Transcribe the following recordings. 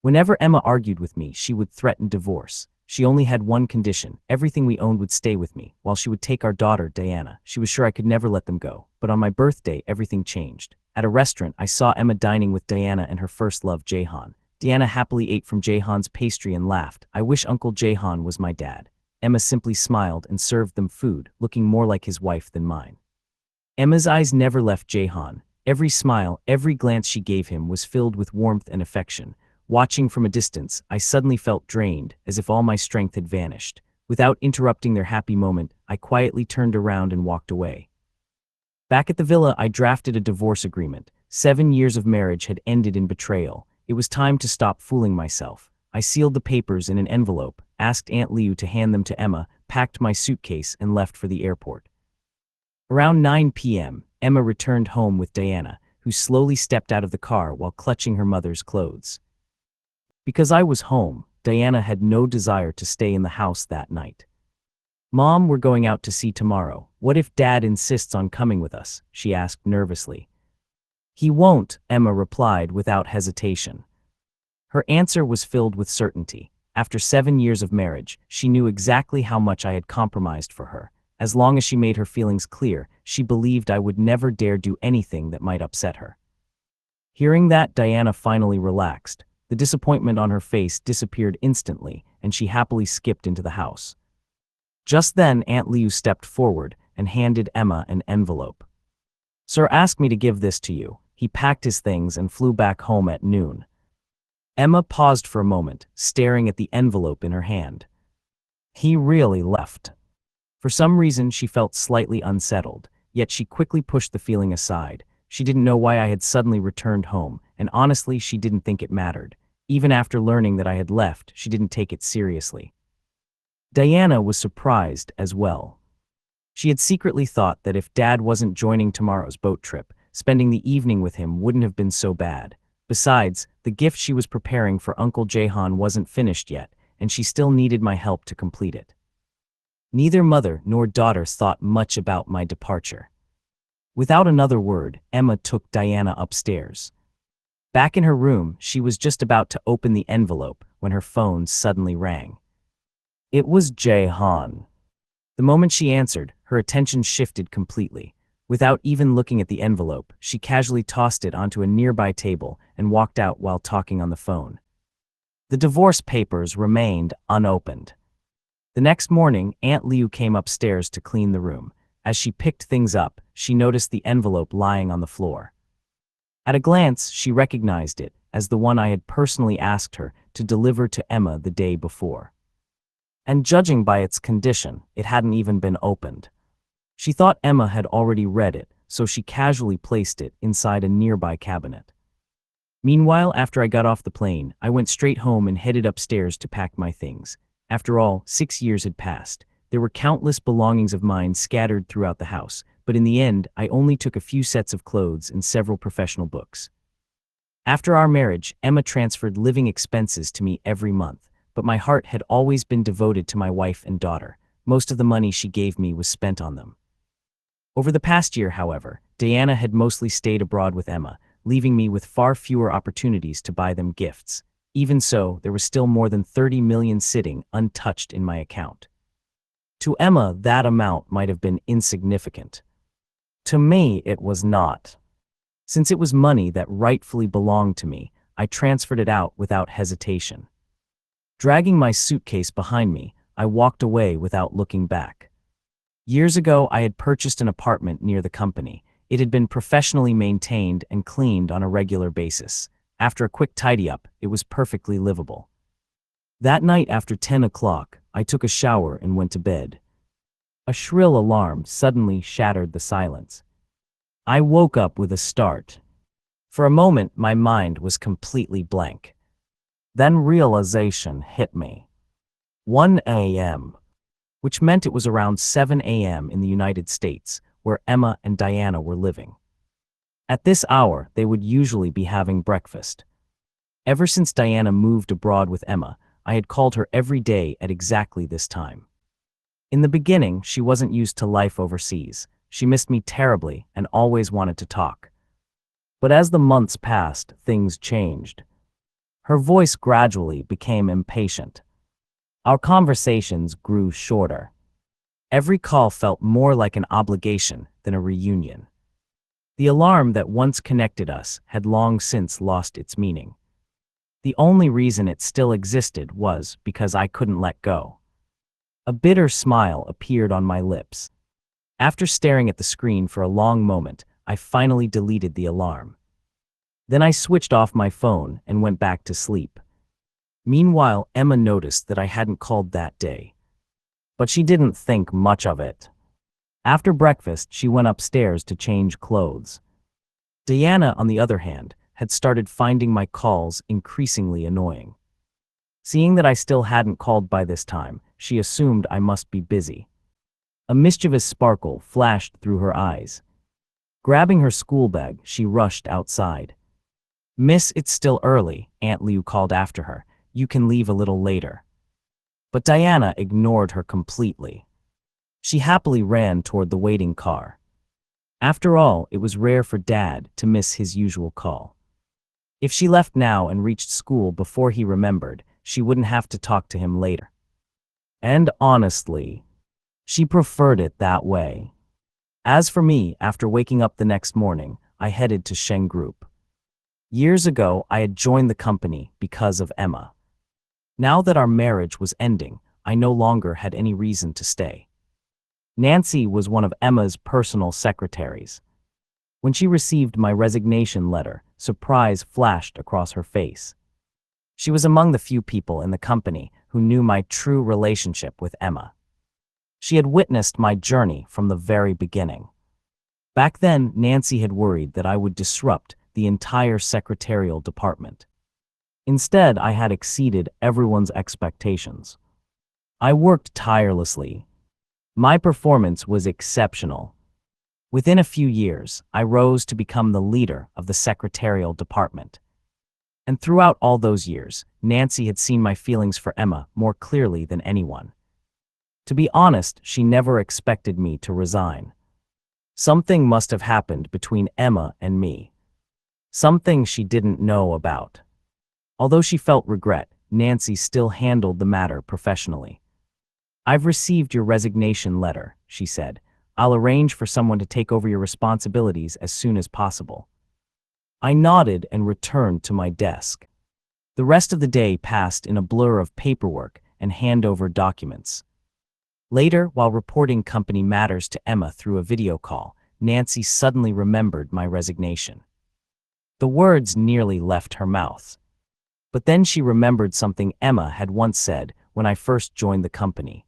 Whenever Emma argued with me, she would threaten divorce. She only had one condition: everything we owned would stay with me, while she would take our daughter, Diana. She was sure I could never let them go. But on my birthday, everything changed. At a restaurant, I saw Emma dining with Diana and her first love, Jahan. Diana happily ate from Jahan's pastry and laughed. "I wish Uncle Jahan was my dad." Emma simply smiled and served them food, looking more like his wife than mine. Emma's eyes never left Jahan. Every smile, every glance she gave him was filled with warmth and affection. Watching from a distance, I suddenly felt drained, as if all my strength had vanished. Without interrupting their happy moment, I quietly turned around and walked away. Back at the villa, I drafted a divorce agreement. 7 years of marriage had ended in betrayal. It was time to stop fooling myself. I sealed the papers in an envelope, asked Aunt Liu to hand them to Emma, packed my suitcase, and left for the airport. Around 9 p.m., Emma returned home with Diana, who slowly stepped out of the car while clutching her mother's clothes. Because I was home, Diana had no desire to stay in the house that night. "Mom, we're going out to sea tomorrow. What if Dad insists on coming with us?" she asked nervously. "He won't," Emma replied without hesitation. Her answer was filled with certainty. After 7 years of marriage, she knew exactly how much I had compromised for her. As long as she made her feelings clear, she believed I would never dare do anything that might upset her. Hearing that, Diana finally relaxed. The disappointment on her face disappeared instantly, and she happily skipped into the house. Just then, Aunt Liu stepped forward and handed Emma an envelope. "Sir asked me to give this to you." He packed his things and flew back home at noon. Emma paused for a moment, staring at the envelope in her hand. He really left. For some reason, she felt slightly unsettled, yet she quickly pushed the feeling aside. She didn't know why I had suddenly returned home, and honestly, she didn't think it mattered. Even after learning that I had left, she didn't take it seriously. Diana was surprised as well. She had secretly thought that if Dad wasn't joining tomorrow's boat trip, spending the evening with him wouldn't have been so bad. Besides, the gift she was preparing for Uncle Jahan wasn't finished yet, and she still needed my help to complete it. Neither mother nor daughter thought much about my departure. Without another word, Emma took Diana upstairs. Back in her room, she was just about to open the envelope when her phone suddenly rang. It was Jahan. The moment she answered, her attention shifted completely. Without even looking at the envelope, she casually tossed it onto a nearby table and walked out while talking on the phone. The divorce papers remained unopened. The next morning, Aunt Liu came upstairs to clean the room. As she picked things up, she noticed the envelope lying on the floor. At a glance, she recognized it as the one I had personally asked her to deliver to Emma the day before. And judging by its condition, it hadn't even been opened. She thought Emma had already read it, so she casually placed it inside a nearby cabinet. Meanwhile, after I got off the plane, I went straight home and headed upstairs to pack my things. After all, 6 years had passed. There were countless belongings of mine scattered throughout the house, but in the end, I only took a few sets of clothes and several professional books. After our marriage, Emma transferred living expenses to me every month, but my heart had always been devoted to my wife and daughter. Most of the money she gave me was spent on them. Over the past year, however, Diana had mostly stayed abroad with Emma, leaving me with far fewer opportunities to buy them gifts. Even so, there was still more than 30 million sitting untouched in my account. To Emma, that amount might have been insignificant. To me, it was not. Since it was money that rightfully belonged to me, I transferred it out without hesitation. Dragging my suitcase behind me, I walked away without looking back. Years ago, I had purchased an apartment near the company. It had been professionally maintained and cleaned on a regular basis. After a quick tidy-up, it was perfectly livable. That night after 10 o'clock, I took a shower and went to bed. A shrill alarm suddenly shattered the silence. I woke up with a start. For a moment, my mind was completely blank. Then realization hit me. 1 a.m., which meant it was around 7 a.m. in the United States, where Emma and Diana were living. At this hour, they would usually be having breakfast. Ever since Diana moved abroad with Emma, I had called her every day at exactly this time. In the beginning, she wasn't used to life overseas. She missed me terribly and always wanted to talk. But as the months passed, things changed. Her voice gradually became impatient. Our conversations grew shorter. Every call felt more like an obligation than a reunion. The alarm that once connected us had long since lost its meaning. The only reason it still existed was because I couldn't let go. A bitter smile appeared on my lips. After staring at the screen for a long moment, I finally deleted the alarm. Then I switched off my phone and went back to sleep. Meanwhile, Emma noticed that I hadn't called that day. But she didn't think much of it. After breakfast, she went upstairs to change clothes. Diana, on the other hand, had started finding my calls increasingly annoying. Seeing that I still hadn't called by this time, she assumed I must be busy. A mischievous sparkle flashed through her eyes. Grabbing her school bag, she rushed outside. "Miss, it's still early," Aunt Liu called after her. "You can leave a little later." But Diana ignored her completely. She happily ran toward the waiting car. After all, it was rare for Dad to miss his usual call. If she left now and reached school before he remembered, she wouldn't have to talk to him later. And honestly, she preferred it that way. As for me, after waking up the next morning, I headed to Sheng Group. Years ago, I had joined the company because of Emma. Now that our marriage was ending, I no longer had any reason to stay. Nancy was one of Emma's personal secretaries. When she received my resignation letter, surprise flashed across her face. She was among the few people in the company who knew my true relationship with Emma. She had witnessed my journey from the very beginning. Back then, Nancy had worried that I would disrupt the entire secretarial department. Instead, I had exceeded everyone's expectations. I worked tirelessly. My performance was exceptional. Within a few years, I rose to become the leader of the secretarial department. And throughout all those years, Nancy had seen my feelings for Emma more clearly than anyone. To be honest, she never expected me to resign. Something must have happened between Emma and me. Something she didn't know about. Although she felt regret, Nancy still handled the matter professionally. "I've received your resignation letter," she said. "I'll arrange for someone to take over your responsibilities as soon as possible." I nodded and returned to my desk. The rest of the day passed in a blur of paperwork and handover documents. Later, while reporting company matters to Emma through a video call, Nancy suddenly remembered my resignation. The words nearly left her mouth. But then she remembered something Emma had once said when I first joined the company.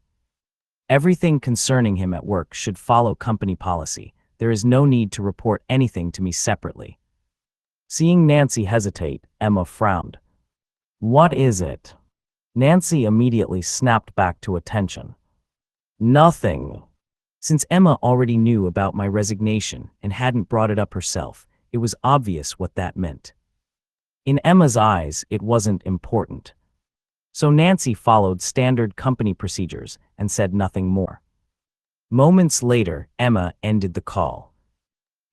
"Everything concerning him at work should follow company policy. There is no need to report anything to me separately." Seeing Nancy hesitate, Emma frowned. "What is it?" Nancy immediately snapped back to attention. "Nothing." Since Emma already knew about my resignation and hadn't brought it up herself, it was obvious what that meant. In Emma's eyes, it wasn't important. So Nancy followed standard company procedures and said nothing more. Moments later, Emma ended the call.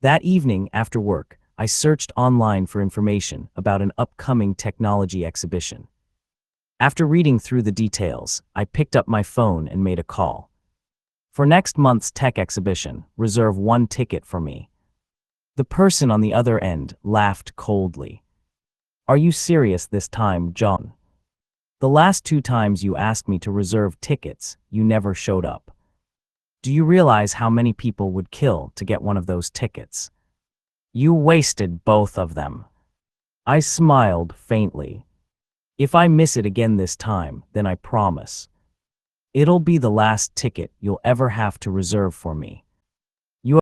That evening, after work, I searched online for information about an upcoming technology exhibition. After reading through the details, I picked up my phone and made a call. "For next month's tech exhibition, reserve 1 ticket for me." The person on the other end laughed coldly. "Are you serious this time, John? The last 2 times you asked me to reserve tickets, you never showed up. Do you realize how many people would kill to get one of those tickets? You wasted both of them." I smiled faintly. "If I miss it again this time, then I promise. It'll be the last ticket you'll ever have to reserve for me."